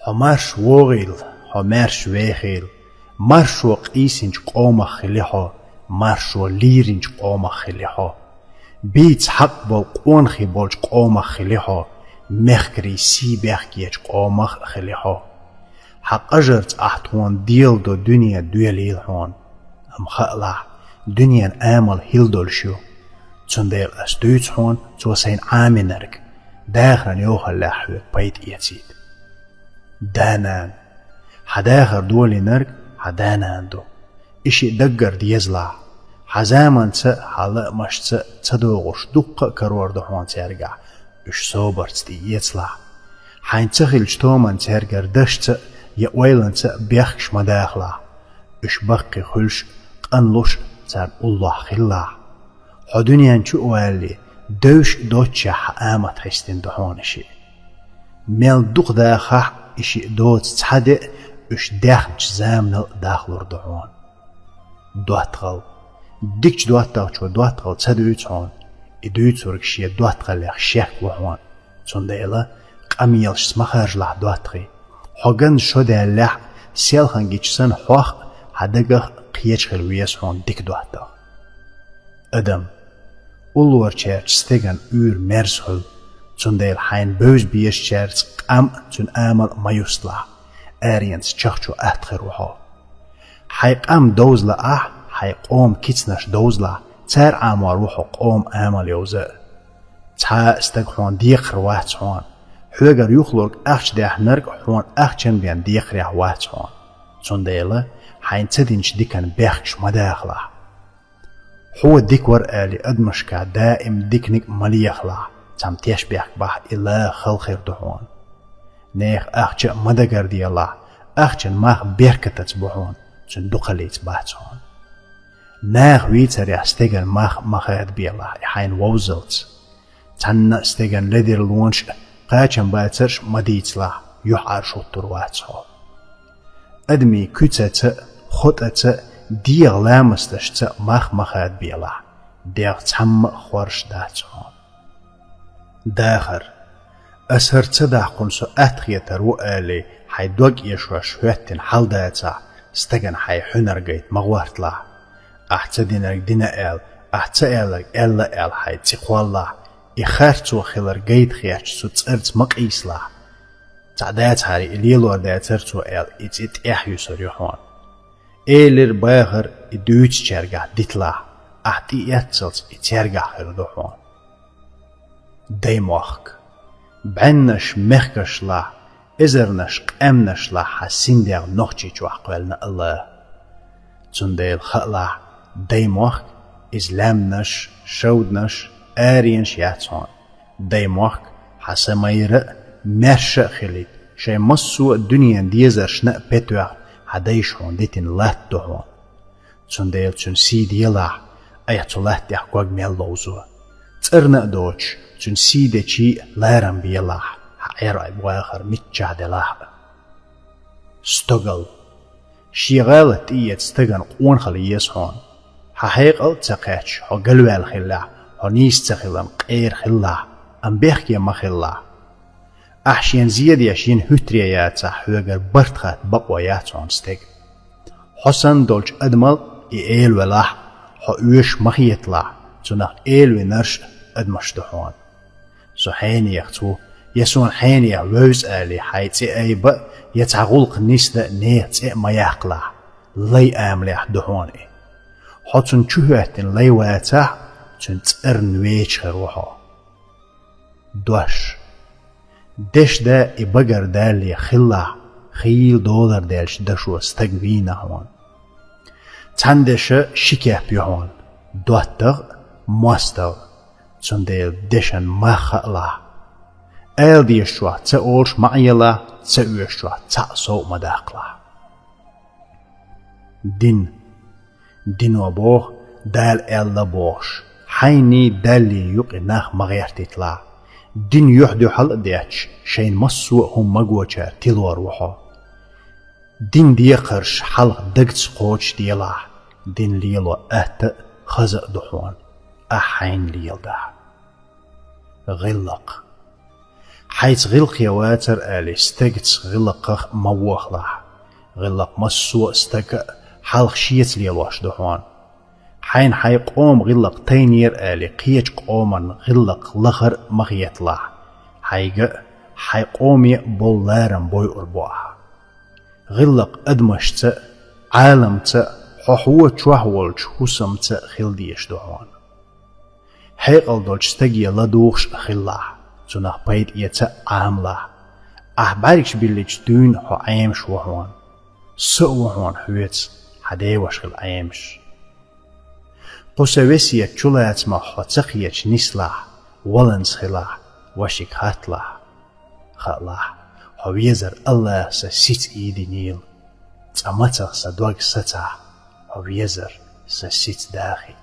همارش وغيل همارش ويخيل مرشو قيسنج قوم خليحو مرشو ليرنج قوم خليحو بيت حق بول قونخي بولج قوم خليحو مخكري سي بيخكيج قوم خليحو حق أجرت أحتوان ديل دو دنيا دويل هون أم خألا دنيا آمل هيل دولشو تنديل أستويت هون توسين عامنرك داخرن يوخل لاحوك بيت إيتسيد دانان حداخر دولي نرك حدانان دو إشي دقر ديزلا حزامن تس حالا مش تس تدوغش دقة كرور دهوان تيرجع إش صوبرت دي يتسلا حين تخيل جتومن تيرجر دشت يأويلن تس بيخش مداخلا إش بقي خلش قنلوش تر الله خلا حدنيان شو والي دوش دوتشا حامت حستين دهونشي ميل دوق داخح إشي دوت تحدق إش داخل زامن داخلور دهون دواتغل ديكش دواتغل شو دواتغل تدويت هون إدويت ورقشي دواتغل يخ شيك وهون تنديلا قميلش سمخارج لح دواتغي حقن شو دالح سيلخن جيشسن حوخ حدقه قيش خلويس هون ديك دواتغل أدم أولور چرچ ستگن مرزهل تنديل حين بوز بيش چرچ قم تن آمل ميوسلا آرينس چخچو أتخروها حيق أم دوزلا حيق قوم كيتنش دوزلا تار عمار روحو قوم آمل يوزا تا استقحون ديق روات هون حوغر يخلوك أخش ديح نرق حون أخشن بيان ديق ريح وات هون تنديل حين تدينش ديكن بيخش مداخلا هو ديك ورقالي أدمشكا دائم ديكنك مليخلا تم تيشبيح بح إلا خلخير دهون نيخ أخشا مدقر دي الله أخشا ماخ بيركتت بحون چون دقليت باتون ناخ ويتر يستيغن ماخ مخيد بي الله يحين ووزلت تن استيغن لدير لونش قاچن باترش مديت لا يحار شطر واتو أدمي كتت خطت ديغ لامستشت ماخ مخيد بي الله ديغ تم خورش داتون داخر أسهر تدع قنسو أتخيت رؤالي حي دوغ يشوى شويتين حال داتا استغن حي حنر جيت مغوارت لا أحتدينك دينا آل أحتالك إلا آل حي تقوال لا إخارتو خلر جيت خياتش سو تسرت مقيس لا تعدات هاري إليلو داترتو آل إت إحيو سريحون إيلر باغر إدويتش جرگا ديتلا أحتي يتسلت إتيرگا خردوحون ديموخك بعنش مخكش لا إزرنش قمنش لا حسين ديغ نوخشي جوحقوالنا الله تنديل خلا ديموخك إزلامنش شودنش آرينش ياتون ديموخك حسمير مرش خليت شي مصو الدنيا ديزرش نق بيتوغ حديش هون ديتين لات دهون تنديل تن سيدي لا أيتو لات ديحقوغ ميلوزو ترنق دوش تن سيدي چي لارم بيلا حيرا بواخر متجه دلاح استقل شيغالة إيت استغن قون خليس هون حقيقة تقاتش هو قلوال خلا هو نيس تخلم قير خلا أم بيحكي ما خلا أحشين زيادة يشين هتريات حوغر برتخات بقويات هون استغ حسن دولج أدمل إيل ولاح هو اوش مخيطلا تنخ إيل ونرش أدمش دهون سو حين يختو يسون حين يعوز آلي حيتي أيبا يتعغلق نيسدا نيت ما يحقلا لي آمليح دهوني حتن چوهتن لي واتح تن تقرن ويش روحا دوش دش دا إبقر دالي خلا خيل دولار دالش دشو استقوينا هون تندش شكيه بيهون دواتغ ماستغ تن ديل دشن ما خلا آل ديشوا تأولش معيلا تأوشوا تأسو مداقلا دين وبوخ دال آل بوش حيني دالي يقي ناخ مغيرتتلا دين يحدو حل ديش شين مصو هم مقوشا تلو روحو دين ديقرش حلق دقت قوش ديلا دين ليلو أهت خزق دحون أحين ليل ده غلق حيث غلق يواتر آلي استقت غلق موخلح غلق مسو استق حلق شيت ليلوش دحوان حين حي قوم غلق تينير آلي قيج قوما غلق لغر مغيتلح حي قومي بولارم بوي أربوح غلق أدمشت عالمت حوة شوهولج حسمت خلديش دحوان حيقل دولج استقي لدوخش خلح زنخ بيد يتا عاملح باركش بيلج دون حو عيمش وحوان سوحوان حويت حدي وشغل عيمش قسوسية جلات ما حتقيش نسلح ولنس خلاح وشك هاتلح خلاح حويزر الله سسيت ايدي نيل تأمتغ سدوغ ستح حويزر سسيت داخي